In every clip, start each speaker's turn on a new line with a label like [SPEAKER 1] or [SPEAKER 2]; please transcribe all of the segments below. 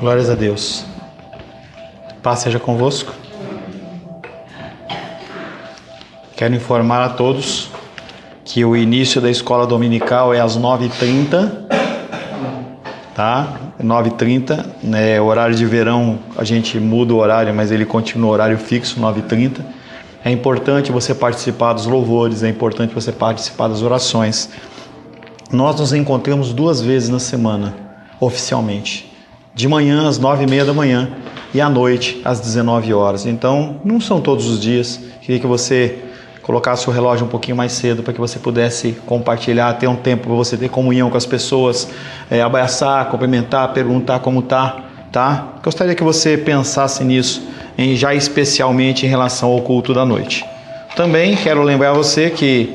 [SPEAKER 1] Glórias a Deus. Paz seja convosco. Quero informar a todos que o início da escola dominical é às 9h30, tá? 9h30, né? Horário de verão a gente muda o horário, mas ele continua o horário fixo, 9h30. É importante você participar dos louvores, é importante você participar das orações. Nós nos encontramos 2 vezes na semana, oficialmente. De manhã às 9h30 da manhã e à noite às 19 horas. Então, não são todos os dias. Queria que você colocasse o relógio um pouquinho mais cedo para que você pudesse compartilhar, ter um tempo para você ter comunhão com as pessoas, abraçar, cumprimentar, perguntar como tá? Gostaria que você pensasse nisso, já especialmente em relação ao culto da noite. Também quero lembrar você que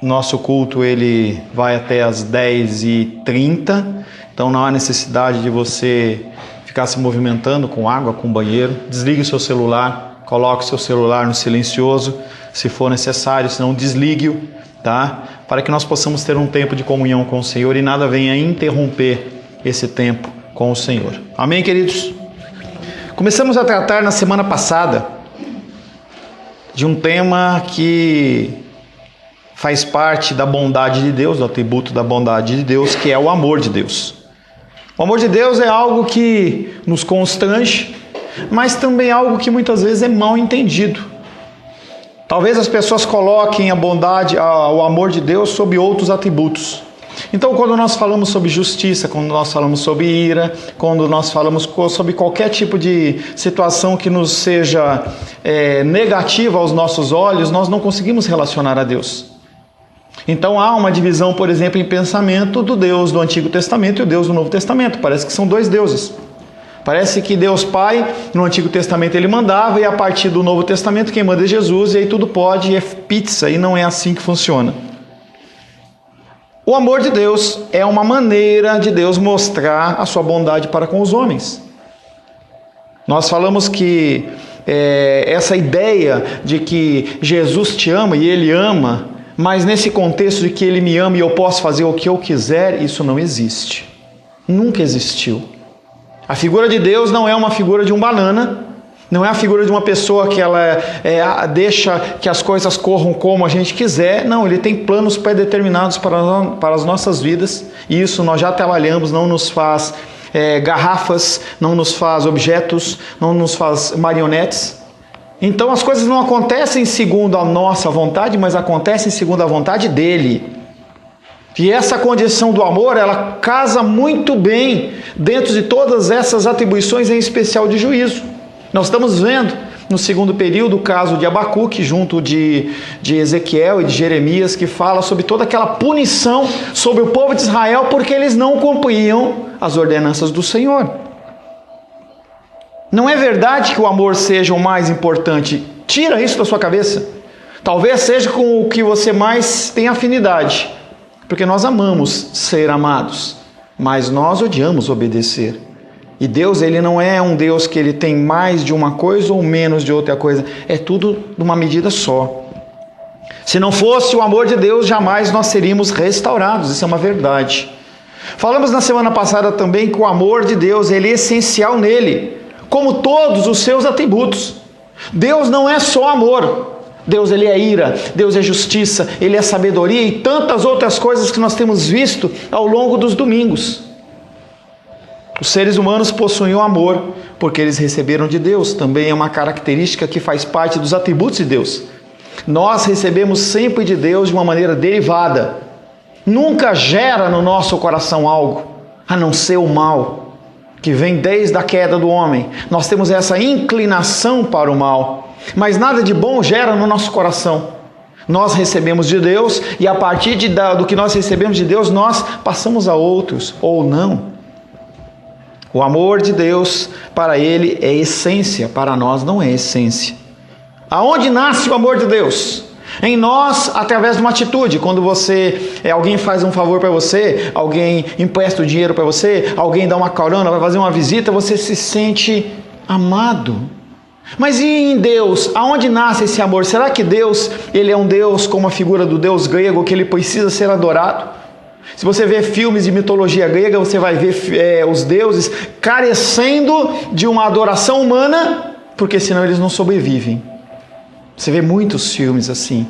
[SPEAKER 1] nosso culto ele vai até às 10h30, então não há necessidade de você ficar se movimentando com água, com banheiro. Desligue o seu celular, coloque o seu celular no silencioso, se for necessário, se não desligue-o, tá? Para que nós possamos ter um tempo de comunhão com o Senhor e nada venha interromper esse tempo com o Senhor. Amém, queridos? Começamos a tratar na semana passada de um tema que faz parte da bondade de Deus, do atributo da bondade de Deus, que é o amor de Deus. O amor de Deus é algo que nos constrange, mas também é algo que muitas vezes é mal entendido. Talvez as pessoas coloquem a bondade, o amor de Deus sobre outros atributos. Então, quando nós falamos sobre justiça, quando nós falamos sobre ira, quando nós falamos sobre qualquer tipo de situação que nos seja negativa aos nossos olhos, nós não conseguimos relacionar a Deus. Então há uma divisão, por exemplo, em pensamento do Deus do Antigo Testamento e o Deus do Novo Testamento. Parece que são 2 deuses. Parece que Deus Pai, no Antigo Testamento ele mandava, e a partir do Novo Testamento quem manda é Jesus, e aí tudo pode, e é pizza, e não é assim que funciona. O amor de Deus é uma maneira de Deus mostrar a sua bondade para com os homens. Nós falamos que essa ideia de que Jesus te ama e Ele ama, mas nesse contexto de que Ele me ama e eu posso fazer o que eu quiser, isso não existe. Nunca existiu. A figura de Deus não é uma figura de um banana, não é a figura de uma pessoa que ela deixa que as coisas corram como a gente quiser. Não, Ele tem planos pré-determinados para as nossas vidas, e isso nós já trabalhamos, não nos faz garrafas, não nos faz objetos, não nos faz marionetes. Então as coisas não acontecem segundo a nossa vontade, mas acontecem segundo a vontade dEle. E essa condição do amor, ela casa muito bem dentro de todas essas atribuições, em especial de juízo. Nós estamos vendo no segundo período o caso de Abacuque, junto de Ezequiel e de Jeremias, que fala sobre toda aquela punição sobre o povo de Israel, porque eles não cumpriam as ordenanças do Senhor. Não é verdade que o amor seja o mais importante. Tira isso da sua cabeça. Talvez seja com o que você mais tem afinidade, porque nós amamos ser amados, mas nós odiamos obedecer. E Deus, Ele não é um Deus que Ele tem mais de uma coisa ou menos de outra coisa. É tudo numa medida só. Se não fosse o amor de Deus, jamais nós seríamos restaurados. Isso é uma verdade. Falamos na semana passada também que o amor de Deus, ele é essencial nele, como todos os seus atributos. Deus não é só amor. Deus, Ele é ira, Deus é justiça, Ele é sabedoria e tantas outras coisas que nós temos visto ao longo dos domingos. Os seres humanos possuem o amor porque eles receberam de Deus. Também é uma característica que faz parte dos atributos de Deus. Nós recebemos sempre de Deus de uma maneira derivada. Nunca gera no nosso coração algo, a não ser o mal, que vem desde a queda do homem. Nós temos essa inclinação para o mal, mas nada de bom gera no nosso coração. Nós recebemos de Deus, e a partir do que nós recebemos de Deus, nós passamos a outros, ou não. O amor de Deus, para Ele, é essência, para nós não é essência. Aonde nasce o amor de Deus? Em nós, através de uma atitude. Quando alguém faz um favor para você, alguém empresta o dinheiro para você, alguém dá uma carona, vai fazer uma visita, você se sente amado. Mas e em Deus? Aonde nasce esse amor? Será que Deus, Ele é um Deus como a figura do Deus grego, que Ele precisa ser adorado? Se você vê filmes de mitologia grega, você vai ver os deuses carecendo de uma adoração humana, porque senão eles não sobrevivem. Você vê muitos filmes assim.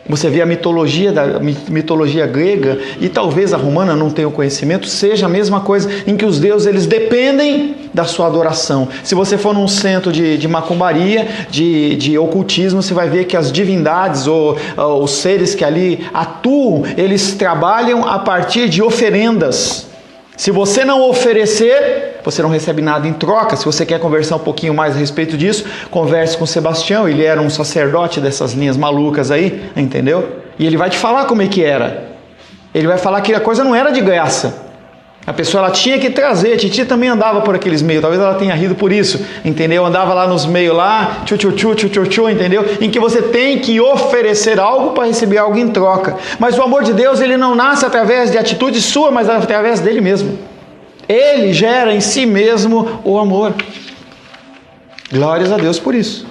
[SPEAKER 1] Você vê a mitologia grega, e talvez a romana, não tenha o conhecimento, seja a mesma coisa, em que os deuses eles dependem da sua adoração. Se você for num centro de macumbaria, de ocultismo, você vai ver que as divindades ou os seres que ali atuam, eles trabalham a partir de oferendas. Se você não oferecer, você não recebe nada em troca. Se você quer conversar um pouquinho mais a respeito disso, converse com o Sebastião. Ele era um sacerdote dessas linhas malucas aí, entendeu? E ele vai te falar como é que era. Ele vai falar que a coisa não era de graça. A pessoa ela tinha que trazer. Titi também andava por aqueles meios. Talvez ela tenha rido por isso, entendeu? Andava lá nos meios lá, tchu, entendeu? Em que você tem que oferecer algo para receber algo em troca. Mas o amor de Deus, ele não nasce através de atitude sua, mas através dele mesmo. Ele gera em si mesmo o amor. Glórias a Deus por isso.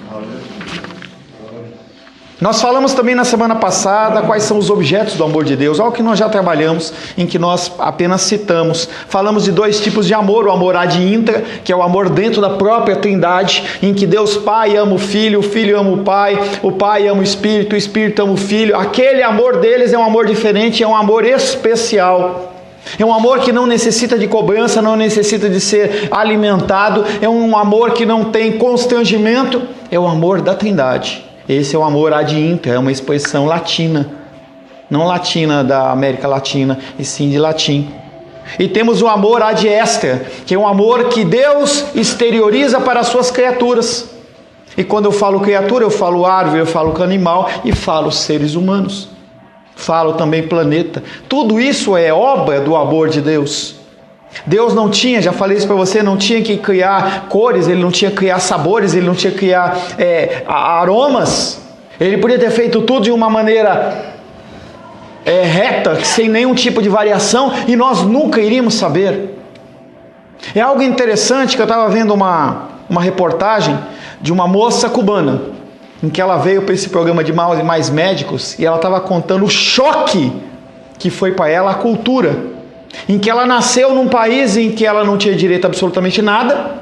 [SPEAKER 1] Nós falamos também na semana passada quais são os objetos do amor de Deus, algo que nós já trabalhamos, em que nós apenas citamos. Falamos de dois tipos de amor, o amor ad intra, que é o amor dentro da própria Trindade, em que Deus Pai ama o Filho ama o Pai ama o Espírito ama o Filho. Aquele amor deles é um amor diferente, é um amor especial. É um amor que não necessita de cobrança, não necessita de ser alimentado, é um amor que não tem constrangimento, é o amor da Trindade. Esse é o amor ad intra, é uma expressão latina, não latina da América Latina, e sim de latim. E temos o amor ad extra, que é um amor que Deus exterioriza para as suas criaturas. E quando eu falo criatura, eu falo árvore, eu falo animal e falo seres humanos. Falo também planeta. Tudo isso é obra do amor de Deus. Deus não tinha, já falei isso para você, não tinha que criar cores, ele não tinha que criar sabores, ele não tinha que criar aromas. Ele podia ter feito tudo de uma maneira reta, sem nenhum tipo de variação, e nós nunca iríamos saber. É algo interessante que eu estava vendo uma reportagem de uma moça cubana, em que ela veio para esse programa de Mais Médicos, e ela estava contando o choque que foi para ela a cultura, em que ela nasceu num país em que ela não tinha direito a absolutamente nada,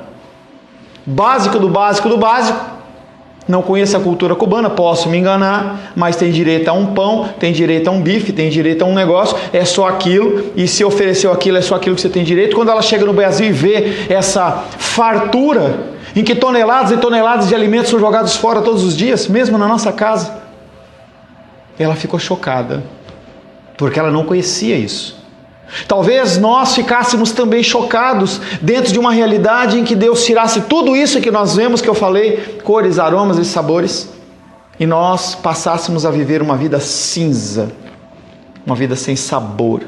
[SPEAKER 1] básico do básico do básico. Não conheço a cultura cubana, posso me enganar, mas tem direito a um pão, tem direito a um bife, tem direito a um negócio, é só aquilo, e se ofereceu aquilo, é só aquilo que você tem direito. Quando ela chega no Brasil e vê essa fartura, em que toneladas e toneladas de alimentos são jogados fora todos os dias, mesmo na nossa casa, ela ficou chocada, porque ela não conhecia isso. Talvez nós ficássemos também chocados dentro de uma realidade em que Deus tirasse tudo isso que nós vemos, que eu falei, cores, aromas e sabores, e nós passássemos a viver uma vida cinza, uma vida sem sabor,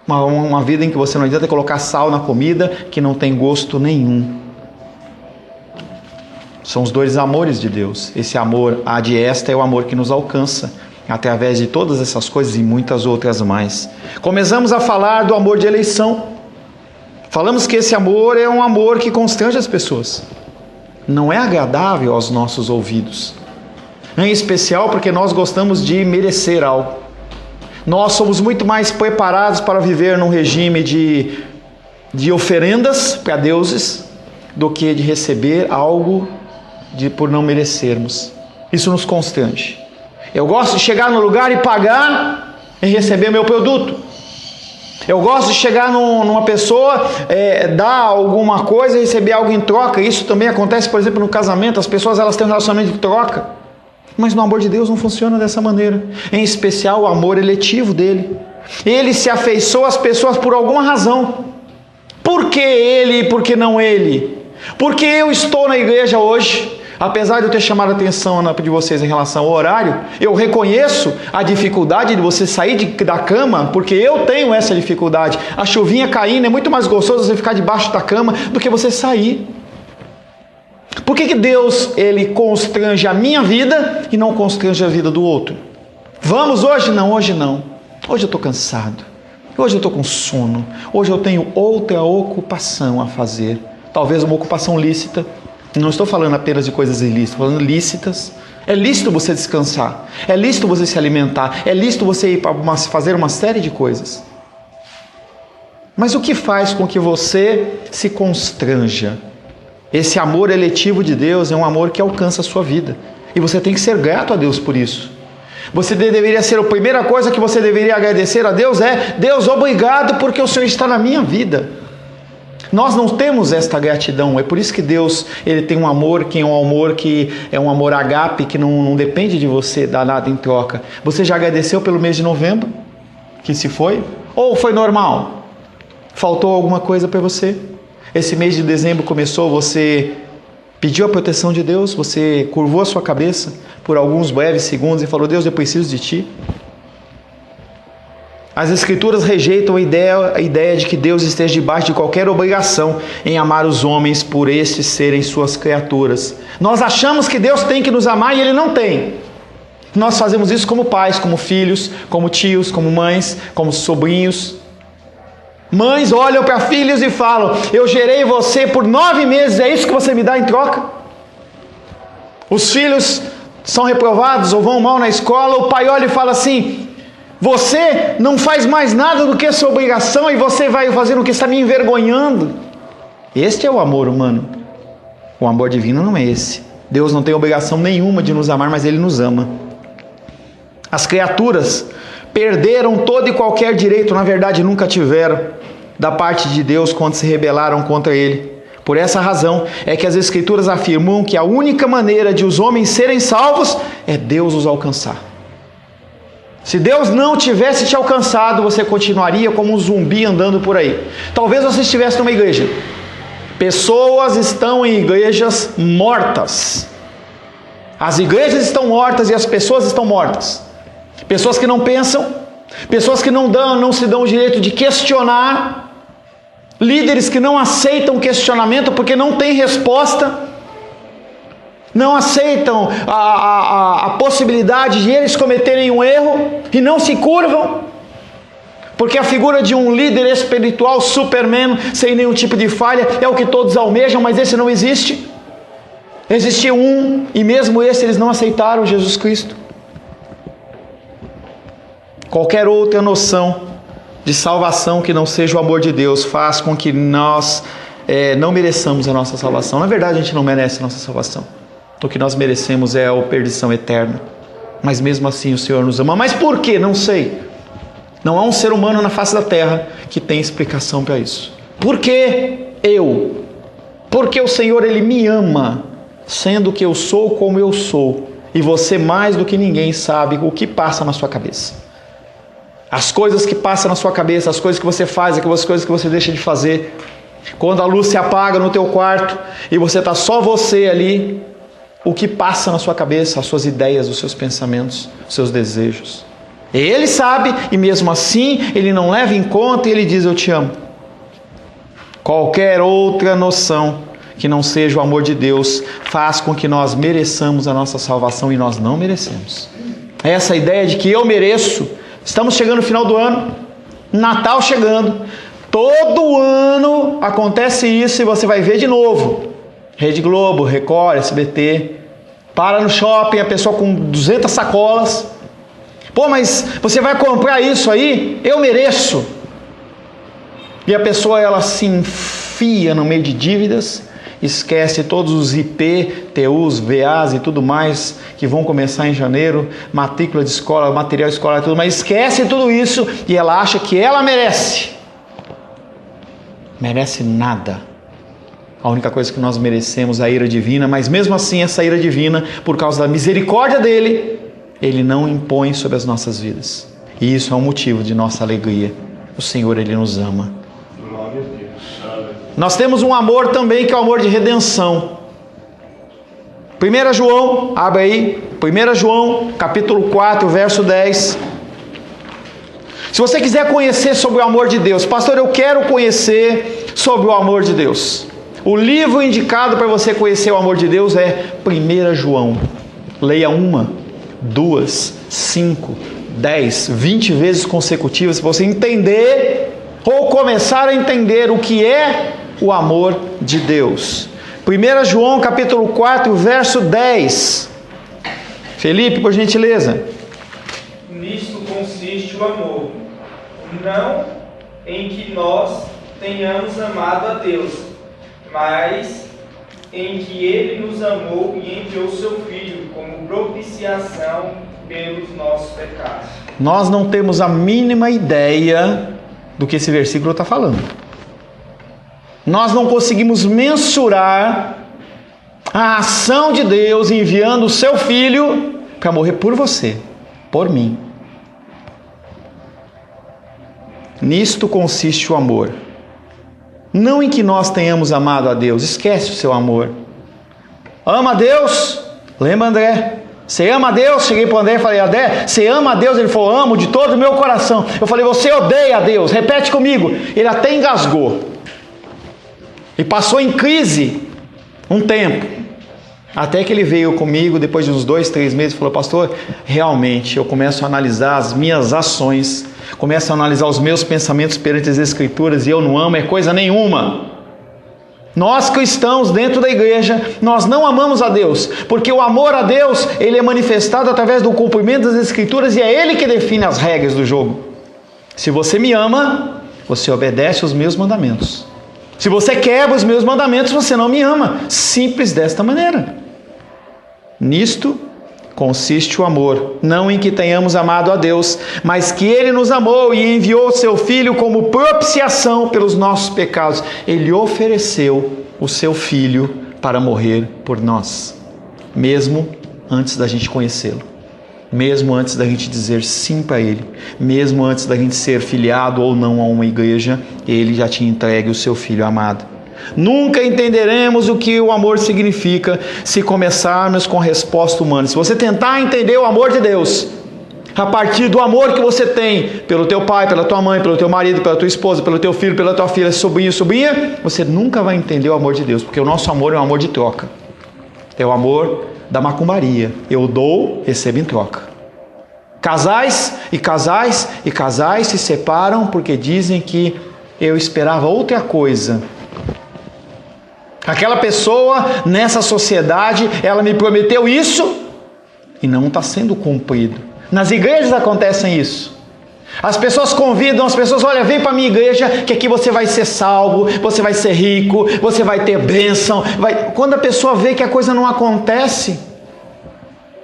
[SPEAKER 1] uma vida em que você não adianta colocar sal na comida, que não tem gosto nenhum. São os dois amores de Deus. Esse amor ad extra é o amor que nos alcança através de todas essas coisas e muitas outras mais. Começamos a falar do amor de eleição. Falamos que esse amor é um amor que constrange as pessoas. Não é agradável aos nossos ouvidos. Em especial porque nós gostamos de merecer algo. Nós somos muito mais preparados para viver num regime de oferendas para deuses do que de receber algo por não merecermos. Isso nos constrange. Eu gosto de chegar no lugar e pagar e receber meu produto. Eu gosto de chegar numa pessoa, dar alguma coisa e receber algo em troca. Isso também acontece, por exemplo, no casamento. As pessoas elas têm um relacionamento de troca. Mas no amor de Deus não funciona dessa maneira. Em especial o amor eletivo dele. Ele se afeiçoa às pessoas por alguma razão. Por que ele e por que não ele? Porque eu estou na igreja hoje. Apesar de eu ter chamado a atenção de vocês em relação ao horário, eu reconheço a dificuldade de você sair da cama, porque eu tenho essa dificuldade. A chuvinha caindo, é muito mais gostoso você ficar debaixo da cama do que você sair. Por que Deus ele constrange a minha vida e não constrange a vida do outro? Vamos hoje? Não, hoje não. Hoje eu estou cansado. Hoje eu estou com sono. Hoje eu tenho outra ocupação a fazer. Talvez uma ocupação lícita. Não estou falando apenas de coisas ilícitas, estou falando lícitas. É lícito você descansar, é lícito você se alimentar, é lícito você ir para fazer uma série de coisas. Mas o que faz com que você se constranja? Esse amor eletivo de Deus é um amor que alcança a sua vida. E você tem que ser grato a Deus por isso. Você deveria ser, a primeira coisa que você deveria agradecer a Deus é: Deus, obrigado porque o Senhor está na minha vida. Nós não temos esta gratidão. É por isso que Deus, Ele tem um amor que é um amor agape, que não depende de você dar nada em troca. Você já agradeceu pelo mês de novembro que se foi? Ou foi normal? Faltou alguma coisa para você? Esse mês de dezembro começou, você pediu a proteção de Deus, você curvou a sua cabeça por alguns breves segundos e falou: Deus, eu preciso de Ti. As Escrituras rejeitam a ideia de que Deus esteja debaixo de qualquer obrigação em amar os homens por estes serem suas criaturas. Nós achamos que Deus tem que nos amar e Ele não tem. Nós fazemos isso como pais, como filhos, como tios, como mães, como sobrinhos. Mães olham para filhos e falam: eu gerei você por 9 meses, é isso que você me dá em troca? Os filhos são reprovados ou vão mal na escola, o pai olha e fala assim: você não faz mais nada do que a sua obrigação e você vai fazendo o que está me envergonhando. Este é o amor humano. O amor divino não é esse. Deus não tem obrigação nenhuma de nos amar, mas Ele nos ama. As criaturas perderam todo e qualquer direito, na verdade nunca tiveram, da parte de Deus quando se rebelaram contra Ele. Por essa razão é que as Escrituras afirmam que a única maneira de os homens serem salvos é Deus os alcançar. Se Deus não tivesse te alcançado, você continuaria como um zumbi andando por aí. Talvez você estivesse numa igreja. Pessoas estão em igrejas mortas. As igrejas estão mortas e as pessoas estão mortas. Pessoas que não pensam, pessoas que não se dão o direito de questionar, líderes que não aceitam questionamento porque não tem resposta, não aceitam a possibilidade de eles cometerem um erro e não se curvam, porque a figura de um líder espiritual, Superman, sem nenhum tipo de falha, é o que todos almejam, mas esse não existe. Existia um, e mesmo esse eles não aceitaram Jesus Cristo. Qualquer outra noção de salvação que não seja o amor de Deus faz com que nós não mereçamos a nossa salvação. Na verdade, a gente não merece a nossa salvação. O que nós merecemos é a perdição eterna. Mas mesmo assim o Senhor nos ama. Mas por quê? Não sei. Não há um ser humano na face da terra que tem explicação para isso. Por que eu? Porque o Senhor, Ele me ama, sendo que eu sou como eu sou. E você mais do que ninguém sabe o que passa na sua cabeça. As coisas que passam na sua cabeça, as coisas que você faz, aquelas coisas que você deixa de fazer. Quando a luz se apaga no teu quarto e você está só você ali, o que passa na sua cabeça, as suas ideias, os seus pensamentos, os seus desejos. Ele sabe e mesmo assim Ele não leva em conta e Ele diz: eu te amo. Qualquer outra noção que não seja o amor de Deus faz com que nós mereçamos a nossa salvação e nós não merecemos. Essa ideia de que eu mereço. Estamos chegando no final do ano, Natal chegando, todo ano acontece isso e você vai ver de novo. Rede Globo, Record, SBT, para no shopping, a pessoa com 200 sacolas. Pô, mas você vai comprar isso aí? Eu mereço. E a pessoa, ela se enfia no meio de dívidas, esquece todos os IP, TUs, VAs e tudo mais que vão começar em janeiro, matrícula de escola, material escolar e tudo, mas esquece tudo isso e ela acha que ela merece. Merece nada. A única coisa que nós merecemos é a ira divina, mas mesmo assim essa ira divina, por causa da misericórdia dele, Ele não impõe sobre as nossas vidas. E isso é um motivo de nossa alegria. O Senhor, Ele nos ama. Nós temos um amor também que é o amor de redenção. 1 João, abre aí, 1 João, capítulo 4, verso 10. Se você quiser conhecer sobre o amor de Deus, pastor, eu quero conhecer sobre o amor de Deus. O livro indicado para você conhecer o amor de Deus é 1 João. Leia 1, 2, 5, 10, 20 vezes consecutivas, para você entender ou começar a entender o que é o amor de Deus. 1 João capítulo 4, verso 10. Felipe, por gentileza.
[SPEAKER 2] Nisto consiste o amor, não em que nós tenhamos amado a Deus, mas em que Ele nos amou e enviou seu Filho como propiciação pelos nossos pecados.
[SPEAKER 1] Nós não temos a mínima ideia do que esse versículo está falando. Nós não conseguimos mensurar a ação de Deus enviando o seu Filho para morrer por você, por mim. Nisto consiste o amor. Não em que nós tenhamos amado a Deus, esquece o seu amor. Ama a Deus? Lembra, André? Você ama a Deus? Cheguei para o André e falei, André, você ama a Deus? Ele falou, amo de todo o meu coração. Eu falei, você odeia a Deus? Repete comigo. Ele até engasgou. E passou em crise um tempo. Até que ele veio comigo, depois de uns 2, 3 meses, e falou, pastor, realmente eu começo a analisar as minhas ações, começo a analisar os meus pensamentos perante as Escrituras, e eu não amo coisa nenhuma. Nós cristãos dentro da igreja, nós não amamos a Deus, porque o amor a Deus, ele é manifestado através do cumprimento das Escrituras, e é Ele que define as regras do jogo. Se você me ama, você obedece os meus mandamentos. Se você quebra os meus mandamentos, você não me ama. Simples desta maneira. Nisto consiste o amor, não em que tenhamos amado a Deus, mas que Ele nos amou e enviou o seu Filho como propiciação pelos nossos pecados. Ele ofereceu o seu Filho para morrer por nós, mesmo antes da gente conhecê-lo, mesmo antes da gente dizer sim para Ele, mesmo antes da gente ser filiado ou não a uma igreja, Ele já tinha entregue o seu Filho amado. Nunca entenderemos o que o amor significa se começarmos com resposta humana. Se você tentar entender o amor de Deus a partir do amor que você tem pelo teu pai, pela tua mãe, pelo teu marido, pela tua esposa, pelo teu filho, pela tua filha, sobrinho, sobrinha, você nunca vai entender o amor de Deus, porque o nosso amor é um amor de troca. É o amor da macumbaria. Eu dou, recebo em troca. Casais e casais e casais se separam porque dizem que eu esperava outra coisa. Aquela pessoa nessa sociedade, ela me prometeu isso e não está sendo cumprido. Nas igrejas acontecem isso. As pessoas convidam, as pessoas, olha, vem para a minha igreja que aqui você vai ser salvo, você vai ser rico, você vai ter bênção. Quando a pessoa vê que a coisa não acontece,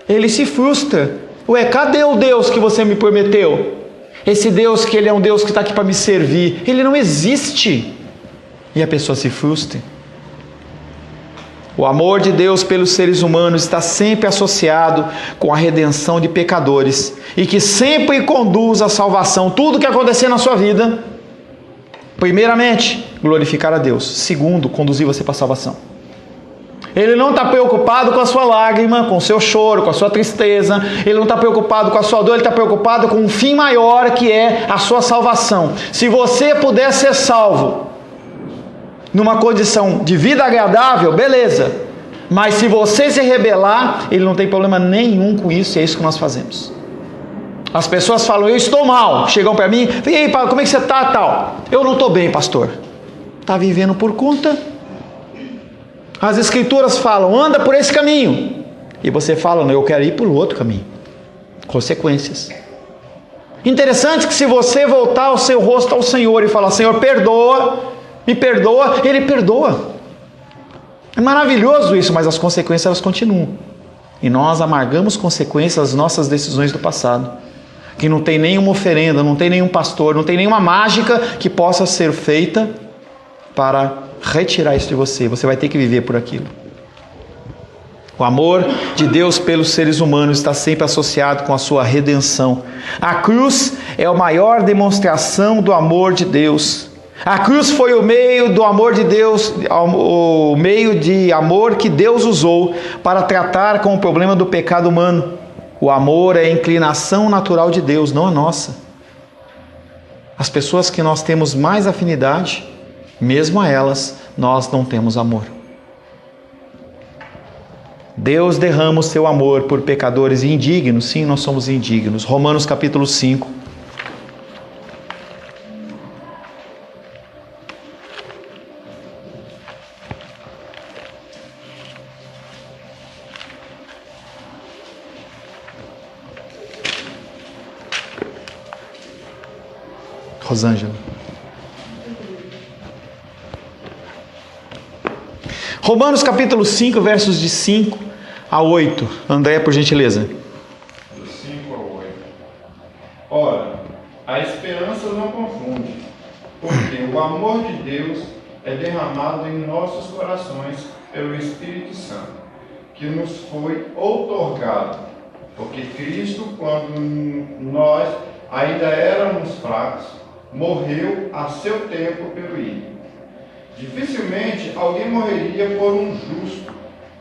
[SPEAKER 1] ele se frustra. Ué, cadê o Deus que você me prometeu? Esse Deus que Ele é um Deus que está aqui para me servir, Ele não existe. E a pessoa se frustra. O amor de Deus pelos seres humanos está sempre associado com a redenção de pecadores e que sempre conduz à salvação. Tudo que acontecer na sua vida, primeiramente, glorificar a Deus. Segundo, conduzir você para a salvação. Ele não está preocupado com a sua lágrima, com o seu choro, com a sua tristeza. Ele não está preocupado com a sua dor, ele está preocupado com um fim maior, que é a sua salvação. Se você puder ser salvo numa condição de vida agradável, beleza. Mas se você se rebelar, ele não tem problema nenhum com isso, e é isso que nós fazemos. As pessoas falam, eu estou mal. Chegam para mim, e aí, como é que você está, tal? Eu não estou bem, pastor. Está vivendo por conta? As Escrituras falam, anda por esse caminho. E você fala, não, eu quero ir por outro caminho. Consequências. Interessante que se você voltar o seu rosto ao Senhor e falar, Senhor, perdoa, me perdoa, Ele perdoa. É maravilhoso isso, mas as consequências elas continuam. E nós amargamos consequências das nossas decisões do passado. Que não tem nenhuma oferenda, não tem nenhum pastor, não tem nenhuma mágica que possa ser feita para retirar isso de você. Você vai ter que viver por aquilo. O amor de Deus pelos seres humanos está sempre associado com a sua redenção. A cruz é a maior demonstração do amor de Deus. A cruz foi o meio do amor de Deus, o meio de amor que Deus usou para tratar com o problema do pecado humano. O amor é a inclinação natural de Deus, não a nossa. As pessoas que nós temos mais afinidade, mesmo a elas, nós não temos amor. Deus derrama o seu amor por pecadores indignos. Sim, nós somos indignos. Romanos capítulo 5. Rosângela. Romanos capítulo 5, versos de 5 a 8. André, por gentileza.
[SPEAKER 3] Do 5 ao 8. Ora, a esperança não confunde, porque o amor de Deus é derramado em nossos corações pelo Espírito Santo, que nos foi outorgado. Porque Cristo, quando nós ainda éramos fracos, morreu a seu tempo pelo ímpio. Dificilmente alguém morreria por um justo,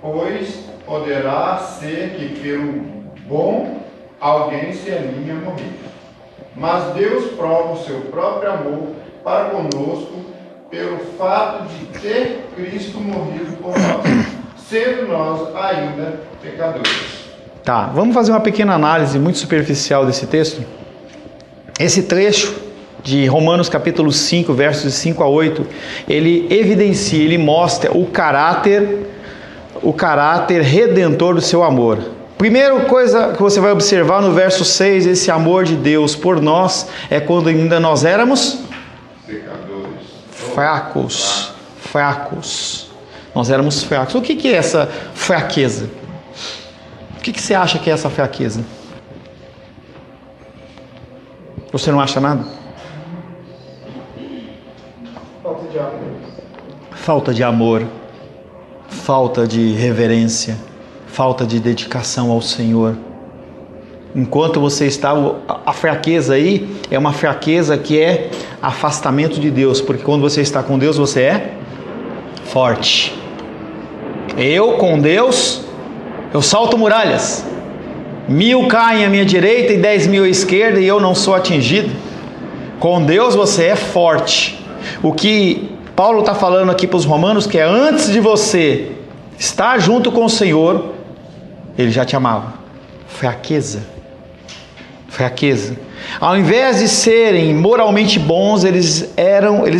[SPEAKER 3] pois poderá ser que pelo bom alguém se anime a morrer. Mas Deus prova o seu próprio amor para conosco pelo fato de ter Cristo morrido por nós, sendo nós ainda pecadores.
[SPEAKER 1] Tá, vamos fazer uma pequena análise muito superficial desse texto. Esse trecho de Romanos capítulo 5, versos de 5 a 8, ele evidencia, ele mostra o caráter redentor do seu amor. Primeira coisa que você vai observar no verso 6, esse amor de Deus por nós, é quando ainda nós éramos
[SPEAKER 3] Pecadores.
[SPEAKER 1] Fracos. Nós éramos fracos. O que é essa fraqueza? O que você acha que é essa fraqueza? Você não acha nada?
[SPEAKER 2] Falta de amor.
[SPEAKER 1] Falta de amor, falta de reverência, falta de dedicação ao Senhor. Enquanto você está, a fraqueza aí é uma fraqueza que é afastamento de Deus, porque quando você está com Deus, você é forte. Eu com Deus, eu salto muralhas. 1000 caem à minha direita e 10.000 à esquerda e eu não sou atingido. Com Deus você é forte. O que Paulo está falando aqui para os romanos, que é antes de você estar junto com o Senhor, Ele já te amava. Fraqueza. Ao invés de serem moralmente bons, eles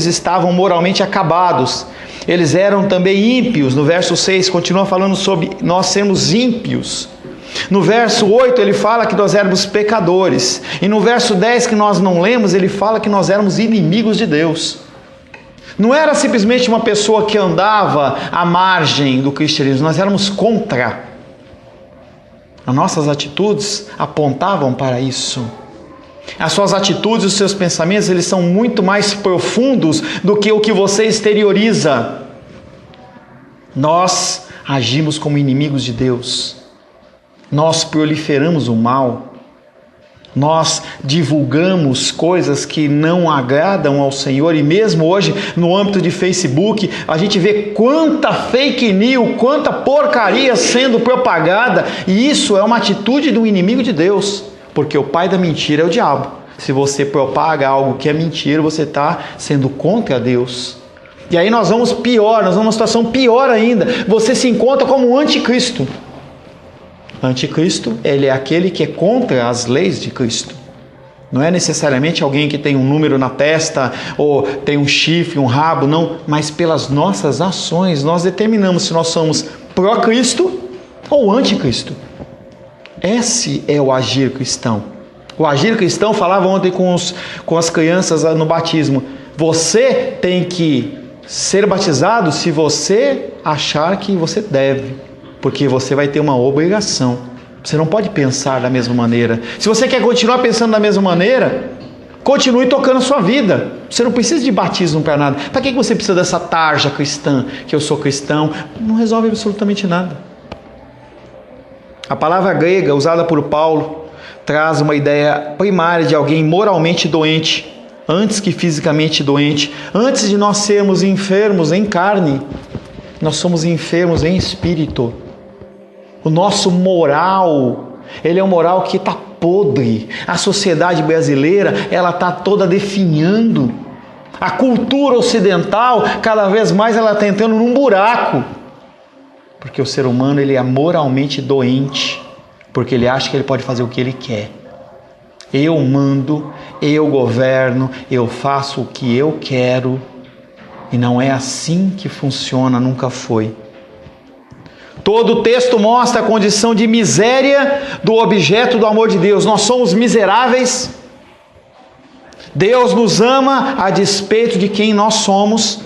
[SPEAKER 1] estavam moralmente acabados. Eles eram também ímpios. No verso 6 continua falando sobre nós sermos ímpios. No verso 8 ele fala que nós éramos pecadores. E no verso 10 que nós não lemos, ele fala que nós éramos inimigos de Deus. Não era simplesmente uma pessoa que andava à margem do cristianismo, nós éramos contra. As nossas atitudes apontavam para isso. As suas atitudes, os seus pensamentos, eles são muito mais profundos do que o que você exterioriza. Nós agimos como inimigos de Deus. Nós proliferamos o mal. Nós divulgamos coisas que não agradam ao Senhor. E mesmo hoje, no âmbito de Facebook, a gente vê quanta fake news, quanta porcaria sendo propagada. E isso é uma atitude do inimigo de Deus. Porque o pai da mentira é o diabo. Se você propaga algo que é mentira, você está sendo contra Deus. E aí nós vamos pior, nós vamos numa situação pior ainda. Você se encontra como um anticristo. Anticristo, ele é aquele que é contra as leis de Cristo. Não é necessariamente alguém que tem um número na testa, ou tem um chifre, um rabo, não. Mas pelas nossas ações, nós determinamos se nós somos pró-Cristo ou anticristo. Esse é o agir cristão. O agir cristão, falava ontem com as crianças no batismo. Você tem que ser batizado se você achar que você deve, porque você vai ter uma obrigação. Você não pode pensar da mesma maneira. Se você quer continuar pensando da mesma maneira, continue tocando a sua vida. Você não precisa de batismo para nada. Para que você precisa dessa tarja cristã, que eu sou cristão? Não resolve absolutamente nada. A palavra grega usada por Paulo traz uma ideia primária de alguém moralmente doente, antes que fisicamente doente. Antes de nós sermos enfermos em carne, nós somos enfermos em espírito. O nosso moral, ele é um moral que está podre. A sociedade brasileira, ela está toda definhando. A cultura ocidental, cada vez mais ela está entrando num buraco. Porque o ser humano, ele é moralmente doente, porque ele acha que ele pode fazer o que ele quer. Eu mando, eu governo, eu faço o que eu quero. E não é assim que funciona, nunca foi. Todo o texto mostra a condição de miséria do objeto do amor de Deus. Nós somos miseráveis. Deus nos ama a despeito de quem nós somos.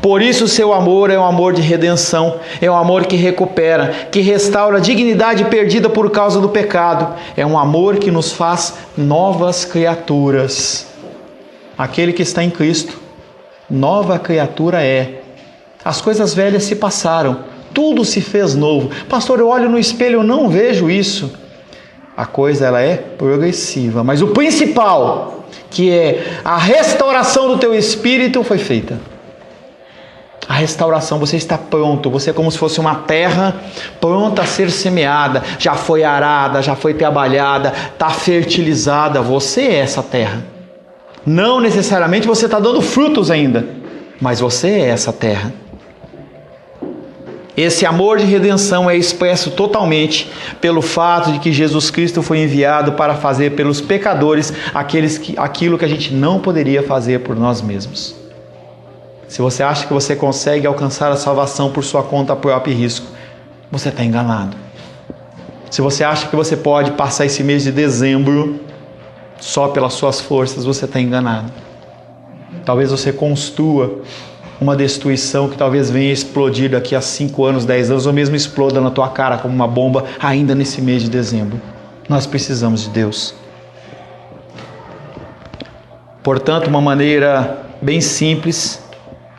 [SPEAKER 1] Por isso o seu amor é um amor de redenção, é um amor que recupera, que restaura a dignidade perdida por causa do pecado. É um amor que nos faz novas criaturas. Aquele que está em Cristo, nova criatura é. As coisas velhas se passaram, tudo se fez novo. Pastor, eu olho no espelho, eu não vejo isso. A coisa ela é progressiva, mas o principal, que é a restauração do teu espírito, foi feita. A restauração, você está pronto, você é como se fosse uma terra pronta a ser semeada, já foi arada, já foi trabalhada, está fertilizada, você é essa terra. Não necessariamente você está dando frutos ainda, mas você é essa terra. Esse amor de redenção é expresso totalmente pelo fato de que Jesus Cristo foi enviado para fazer pelos pecadores aquilo que a gente não poderia fazer por nós mesmos. Se você acha que você consegue alcançar a salvação por sua conta própria e risco, você está enganado. Se você acha que você pode passar esse mês de dezembro só pelas suas forças, você está enganado. Talvez você construa uma destruição que talvez venha explodir daqui a 5 anos, 10 anos, ou mesmo exploda na tua cara como uma bomba ainda nesse mês de dezembro. Nós precisamos de Deus. Portanto, uma maneira bem simples,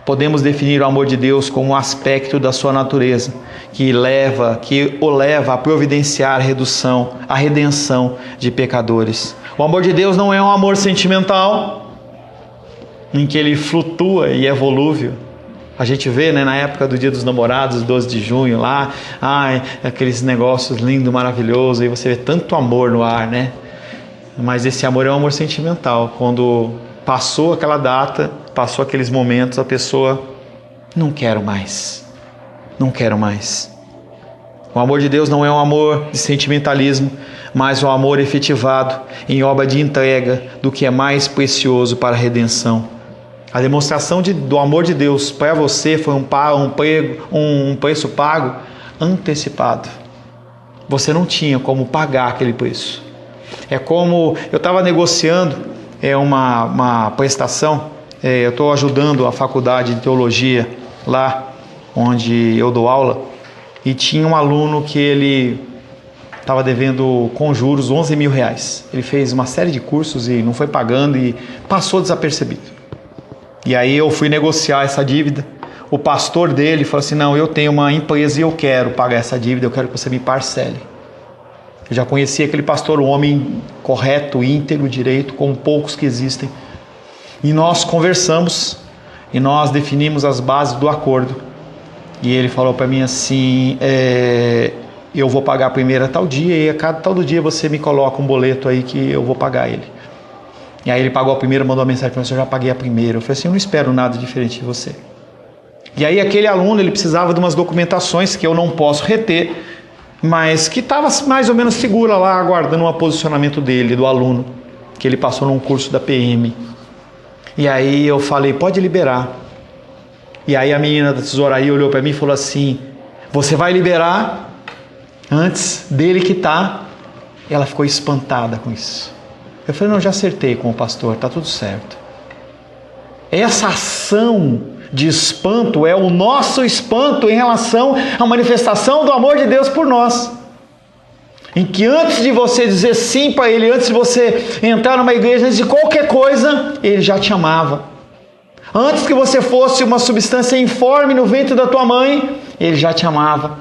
[SPEAKER 1] podemos definir o amor de Deus como um aspecto da sua natureza que o leva a providenciar a redenção de pecadores. O amor de Deus não é um amor sentimental, em que ele flutua e é volúvel. A gente vê, né, na época do Dia dos Namorados, 12 de junho, lá, aqueles negócios lindos, maravilhosos, e você vê tanto amor no ar, né? Mas esse amor é um amor sentimental. Quando passou aquela data, passou aqueles momentos, a pessoa, não quero mais. O amor de Deus não é um amor de sentimentalismo, mas um amor efetivado em obra de entrega do que é mais precioso para a redenção. A demonstração do amor de Deus para você foi um preço pago antecipado. Você não tinha como pagar aquele preço. É como eu estava negociando uma prestação, eu estou ajudando a faculdade de teologia lá onde eu dou aula, e tinha um aluno que ele estava devendo com juros R$11.000. Ele fez uma série de cursos e não foi pagando e passou desapercebido. E aí eu fui negociar essa dívida. O pastor dele falou assim: não, eu tenho uma empresa e eu quero pagar essa dívida, eu quero que você me parcele. Eu já conhecia aquele pastor, um homem correto, íntegro, direito, como poucos que existem. E nós conversamos e nós definimos as bases do acordo. E ele falou para mim assim: eu vou pagar a primeira tal dia e a cada tal dia você me coloca um boleto aí que eu vou pagar ele. E aí ele pagou a primeira, mandou uma mensagem para mim: eu já paguei a primeira. Eu falei assim: eu não espero nada diferente de você. E aí aquele aluno, ele precisava de umas documentações que eu não posso reter, mas que estava mais ou menos segura lá, aguardando um posicionamento dele, do aluno, que ele passou num curso da PM. E aí eu falei: pode liberar. E aí a menina da tesouraria olhou para mim e falou assim: você vai liberar antes dele quitar? Ela ficou espantada com isso. Eu falei: não, já acertei com o pastor, está tudo certo. Essa ação de espanto é o nosso espanto em relação à manifestação do amor de Deus por nós. Em que antes de você dizer sim para Ele, antes de você entrar numa igreja, antes de qualquer coisa, Ele já te amava. Antes que você fosse uma substância informe no ventre da tua mãe, Ele já te amava.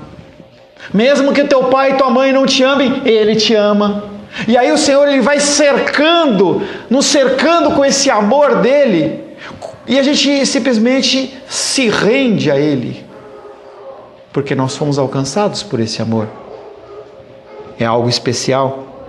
[SPEAKER 1] Mesmo que teu pai e tua mãe não te amem, Ele te ama. E aí o Senhor, Ele vai nos cercando com esse amor dEle, e a gente simplesmente se rende a Ele, porque nós fomos alcançados por esse amor. É algo especial.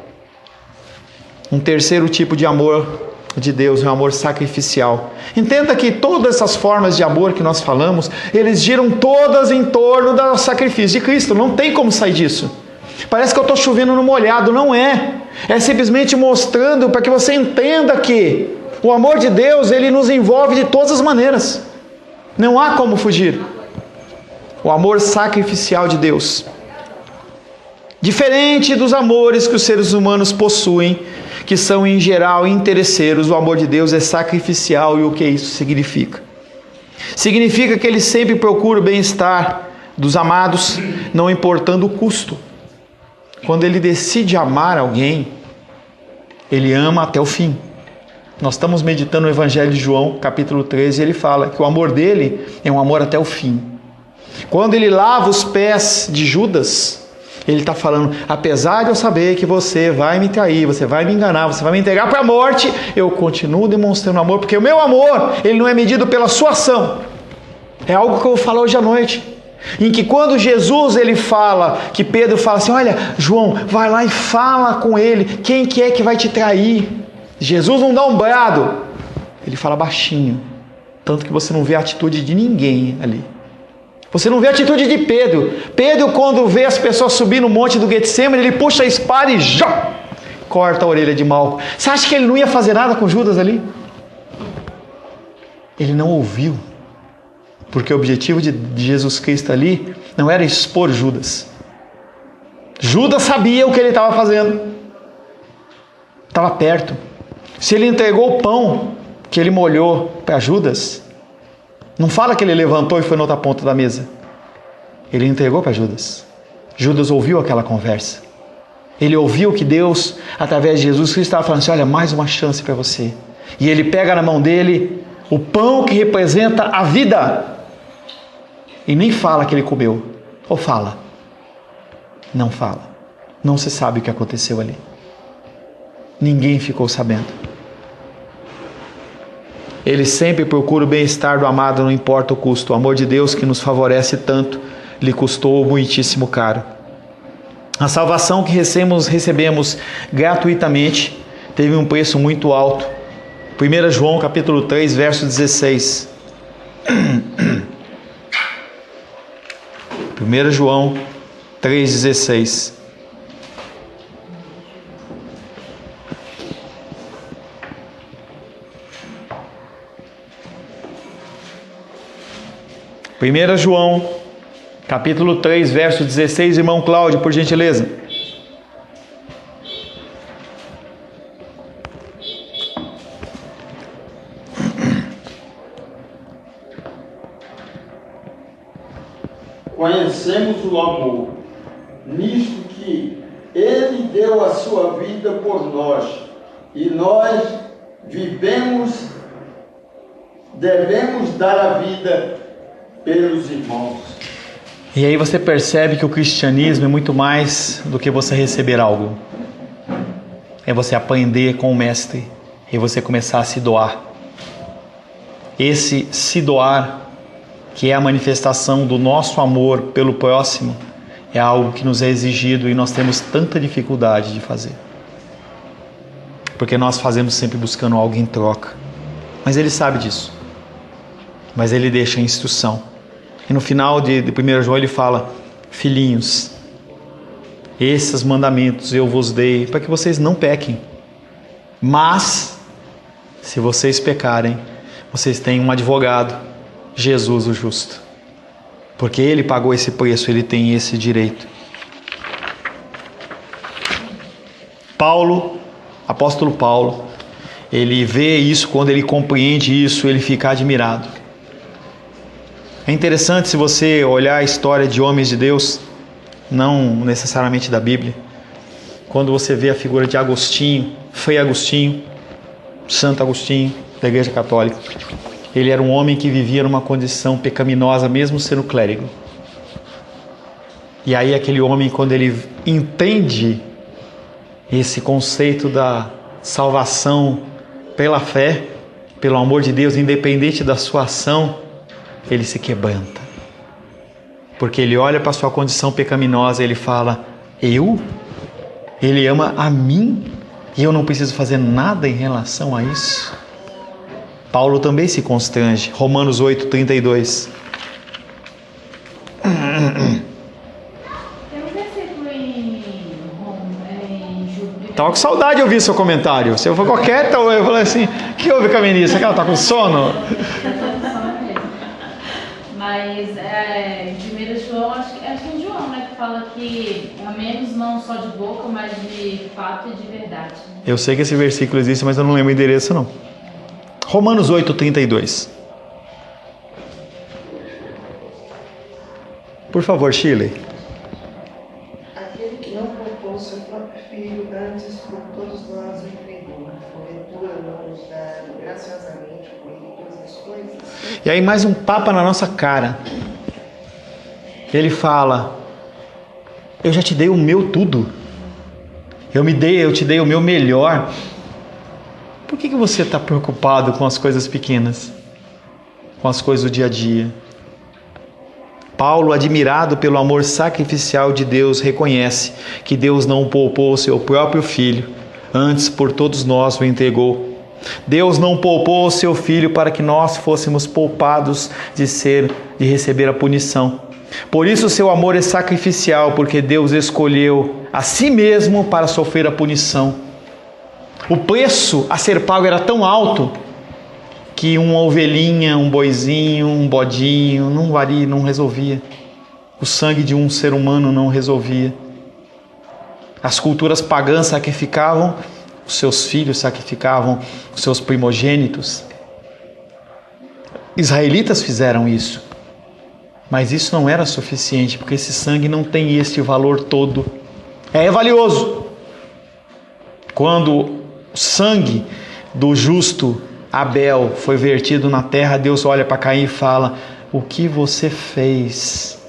[SPEAKER 1] Um terceiro tipo de amor de Deus é um amor sacrificial. Entenda que todas essas formas de amor que nós falamos, eles giram todas em torno do sacrifício de Cristo. Não tem como sair disso. Parece que eu estou chovendo no molhado. Não é. É simplesmente mostrando para que você entenda que o amor de Deus, ele nos envolve de todas as maneiras. Não há como fugir. O amor sacrificial de Deus. Diferente dos amores que os seres humanos possuem, que são em geral interesseiros, o amor de Deus é sacrificial. E o que isso significa? Significa que ele sempre procura o bem-estar dos amados, não importando o custo. Quando ele decide amar alguém, ele ama até o fim. Nós estamos meditando no Evangelho de João, capítulo 13, e ele fala que o amor dele é um amor até o fim. Quando ele lava os pés de Judas, ele está falando, apesar de eu saber que você vai me trair, você vai me enganar, você vai me entregar para a morte, eu continuo demonstrando amor, porque o meu amor, ele não é medido pela sua ação. É algo que eu vou falar hoje à noite. Em que quando Jesus ele fala, que Pedro fala assim, olha, João, vai lá e fala com ele, quem que é que vai te trair? Jesus não dá um brado, ele fala baixinho, tanto que você não vê a atitude de ninguém ali. Você não vê a atitude de Pedro. Pedro, quando vê as pessoas subir no monte do Getsemane, ele puxa a espada e já corta a orelha de Malco. Você acha que ele não ia fazer nada com Judas ali? Ele não ouviu. Porque o objetivo de Jesus Cristo ali não era expor Judas. Judas sabia o que ele estava fazendo. Estava perto. Se ele entregou o pão que ele molhou para Judas, não fala que ele levantou e foi na outra ponta da mesa. Ele entregou para Judas. Judas ouviu aquela conversa. Ele ouviu que Deus, através de Jesus Cristo, estava falando assim, olha, mais uma chance para você. E ele pega na mão dele o pão que representa a vida. E nem fala que ele comeu. Ou fala? Não fala. Não se sabe o que aconteceu ali. Ninguém ficou sabendo. Ele sempre procura o bem-estar do amado, não importa o custo. O amor de Deus que nos favorece tanto, lhe custou muitíssimo caro. A salvação que recebemos gratuitamente teve um preço muito alto. 1 João capítulo 3, verso 16. 1 João 3,16. Primeira João, capítulo 3, verso 16, irmão Cláudio, por gentileza.
[SPEAKER 4] Conhecemos o amor, nisto que Ele deu a sua vida por nós, e nós devemos dar a vida pelos irmãos.
[SPEAKER 1] E aí você percebe que o cristianismo é muito mais do que você receber algo. É você aprender com o mestre e você começar a se doar. Esse se doar, que é a manifestação do nosso amor pelo próximo, é algo que nos é exigido e nós temos tanta dificuldade de fazer. Porque nós fazemos sempre buscando algo em troca. Mas ele sabe disso. Mas ele deixa a instrução. E no final de 1 João ele fala, filhinhos, esses mandamentos eu vos dei para que vocês não pequem. Mas, se vocês pecarem, vocês têm um advogado, Jesus o justo. Porque ele pagou esse preço, ele tem esse direito. Paulo, apóstolo Paulo, ele vê isso, quando ele compreende isso, ele fica admirado. É interessante se você olhar a história de homens de Deus, não necessariamente da Bíblia, quando você vê a figura de Agostinho, Frei Agostinho, Santo Agostinho, da Igreja Católica. Ele era um homem que vivia numa condição pecaminosa, mesmo sendo clérigo. E aí aquele homem, quando ele entende esse conceito da salvação pela fé, pelo amor de Deus, independente da sua ação, ele se quebranta, porque ele olha para a sua condição pecaminosa e ele fala, ele ama a mim e eu não preciso fazer nada em relação a isso. Paulo também se constrange. Romanos 8, 32.
[SPEAKER 5] Tem um versículo em Júbilo.
[SPEAKER 1] Tava com saudade de ouvir seu comentário. Se eu for qualquer, eu falei assim, o que houve com a menina? Será que ela está com sono?
[SPEAKER 5] Mas de 1 João, acho que é em João, né, que fala que amemos não só de boca, mas de fato e de verdade.
[SPEAKER 1] Eu sei que esse versículo existe, mas eu não lembro o endereço não. Romanos 8, 32. Por favor, Shirley.
[SPEAKER 6] Aquele que não poupou seu próprio filho, antes por todos nós o entregou, porventura não nos dá graciosamente com ele todas as coisas?
[SPEAKER 1] E aí mais um tapa na nossa cara. Ele fala: eu já te dei o meu tudo. Eu te dei o meu melhor. Por que você está preocupado com as coisas pequenas? Com as coisas do dia a dia? Paulo, admirado pelo amor sacrificial de Deus, reconhece que Deus não poupou o seu próprio filho, antes por todos nós o entregou. Deus não poupou o seu filho para que nós fôssemos poupados de receber a punição. Por isso o seu amor é sacrificial, porque Deus escolheu a si mesmo para sofrer a punição. O preço a ser pago era tão alto que uma ovelhinha, um boizinho, um bodinho não resolvia. O sangue de um ser humano não resolvia. As culturas pagãs sacrificavam os seus filhos, sacrificavam os seus primogênitos. Israelitas fizeram isso. Mas isso não era suficiente, porque esse sangue não tem este valor todo. É valioso. Quando o sangue do justo Abel foi vertido na terra, Deus olha para Caim e fala: o que você fez?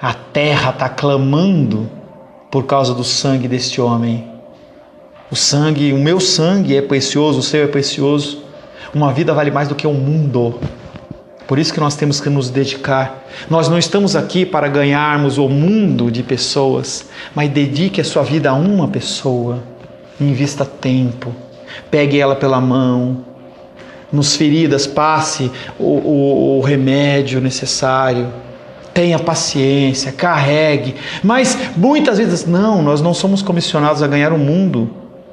[SPEAKER 1] A terra está clamando por causa do sangue deste homem. O meu sangue é precioso, o seu é precioso. Uma vida vale mais do que um mundo. Por isso que nós temos que nos dedicar. Nós não estamos aqui para ganharmos o mundo de pessoas, mas dedique a sua vida a uma pessoa. Invista tempo. Pegue ela pela mão. Nos feridas, passe o remédio necessário. Tenha paciência, carregue. Mas muitas vezes, nós não somos comissionados a ganhar o mundo.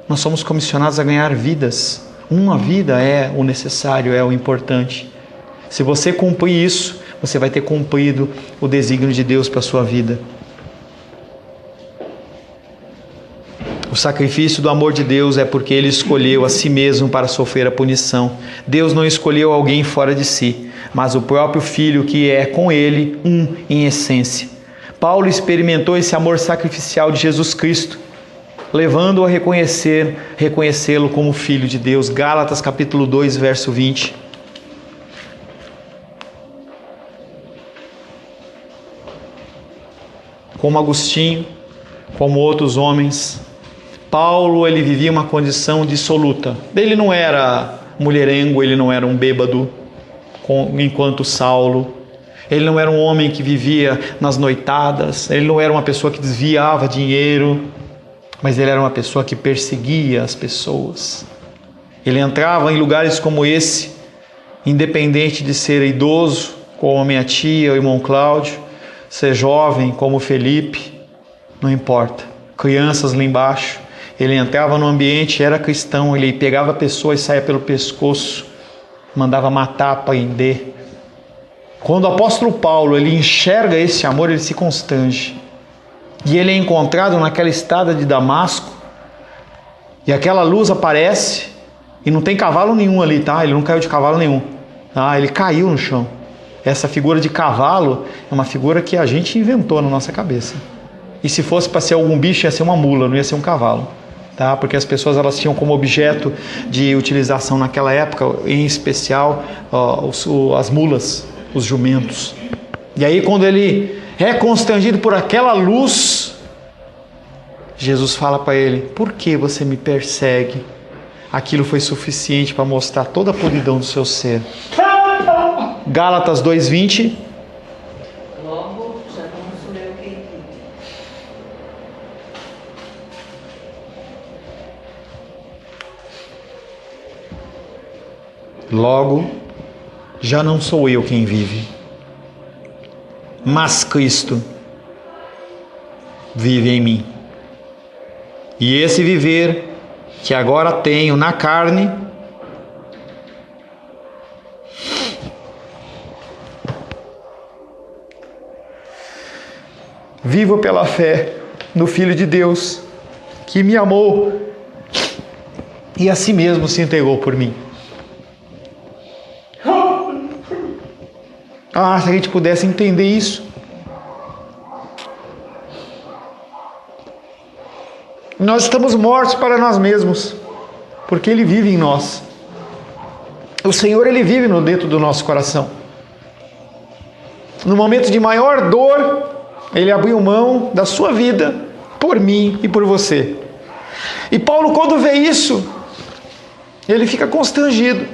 [SPEAKER 1] Nós somos comissionados a ganhar vidas. Uma vida é o necessário, é o importante. Se você cumprir isso, você vai ter cumprido o desígnio de Deus para a sua vida. O sacrifício do amor de Deus é porque Ele escolheu a si mesmo para sofrer a punição. Deus não escolheu alguém fora de si, mas o próprio Filho, que é com Ele um em essência. Paulo experimentou esse amor sacrificial de Jesus Cristo, levando-o a reconhecê-lo como Filho de Deus. Gálatas capítulo 2, verso 20. Como Agostinho, como outros homens, Paulo, ele vivia uma condição dissoluta. Ele não era mulherengo, ele não era um bêbado, enquanto Saulo. Ele não era um homem que vivia nas noitadas, ele não era uma pessoa que desviava dinheiro, mas ele era uma pessoa que perseguia as pessoas. Ele entrava em lugares como esse, independente de ser idoso, como a minha tia, o irmão Cláudio, ser jovem, como o Felipe, não importa. Crianças lá embaixo. Ele entrava no ambiente, era cristão, ele pegava pessoas e saía pelo pescoço, mandava matar, prender. Quando o apóstolo Paulo ele enxerga esse amor, ele se constrange. E ele é encontrado naquela estrada de Damasco, e aquela luz aparece, e não tem cavalo nenhum ali, tá? Ele não caiu de cavalo nenhum. Ele caiu no chão. Essa figura de cavalo é uma figura que a gente inventou na nossa cabeça. E se fosse para ser algum bicho, ia ser uma mula, não ia ser um cavalo. Tá? Porque as pessoas elas tinham como objeto de utilização naquela época, em especial, as mulas, os jumentos. E aí quando ele é constrangido por aquela luz, Jesus fala para ele: por que você me persegue? Aquilo foi suficiente para mostrar toda a podridão do seu ser. Gálatas 2:20.
[SPEAKER 6] Logo, já não sou eu quem vive.
[SPEAKER 1] Logo, já não sou eu quem vive, mas Cristo vive em mim. E esse viver que agora tenho na carne, vivo pela fé no Filho de Deus, que me amou e a si mesmo se entregou por mim. Se a gente pudesse entender isso. Nós estamos mortos para nós mesmos, porque Ele vive em nós. O Senhor, Ele vive dentro do nosso coração. No momento de maior dor, Ele abriu mão da sua vida por mim e por você. E Paulo, quando vê isso, ele fica constrangido.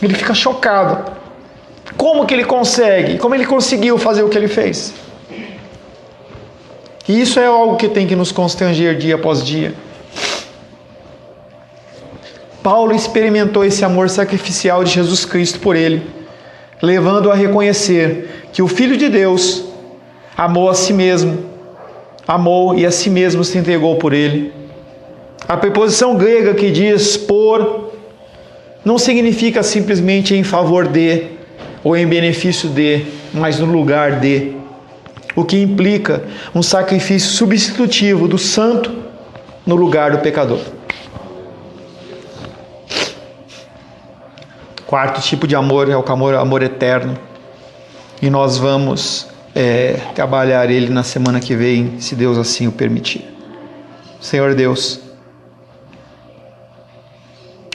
[SPEAKER 1] Ele fica chocado. Como que ele consegue? Como ele conseguiu fazer o que ele fez? E isso é algo que tem que nos constranger dia após dia. Paulo experimentou esse amor sacrificial de Jesus Cristo por ele, levando-o a reconhecer que o Filho de Deus amou a si mesmo, amou e a si mesmo se entregou por ele. A preposição grega que diz por não significa simplesmente em favor de ou em benefício de, mas no lugar de, o que implica um sacrifício substitutivo do santo no lugar do pecador. Quarto tipo de amor é o amor eterno, e nós vamos trabalhar ele na semana que vem, se Deus assim o permitir. Senhor Deus,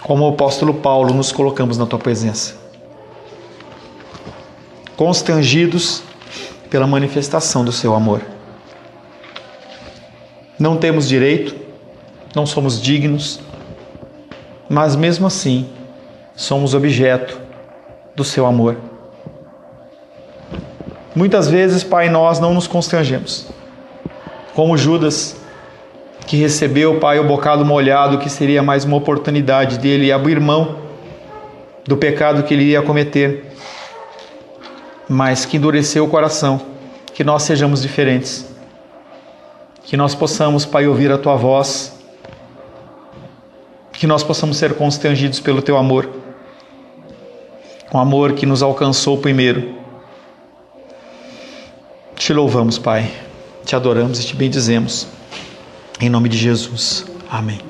[SPEAKER 1] como o apóstolo Paulo, nos colocamos na Tua presença, constrangidos pela manifestação do Seu amor. Não temos direito, não somos dignos, mas mesmo assim, somos objeto do Seu amor. Muitas vezes, Pai, nós não nos constrangemos, como Judas, que recebeu, Pai, o bocado molhado, que seria mais uma oportunidade dele abrir mão do pecado que ele ia cometer, mas que endureceu o coração. Que nós sejamos diferentes, que nós possamos, Pai, ouvir a Tua voz, que nós possamos ser constrangidos pelo Teu amor, um amor que nos alcançou primeiro. Te louvamos, Pai, te adoramos e te bendizemos. Em nome de Jesus. Amém.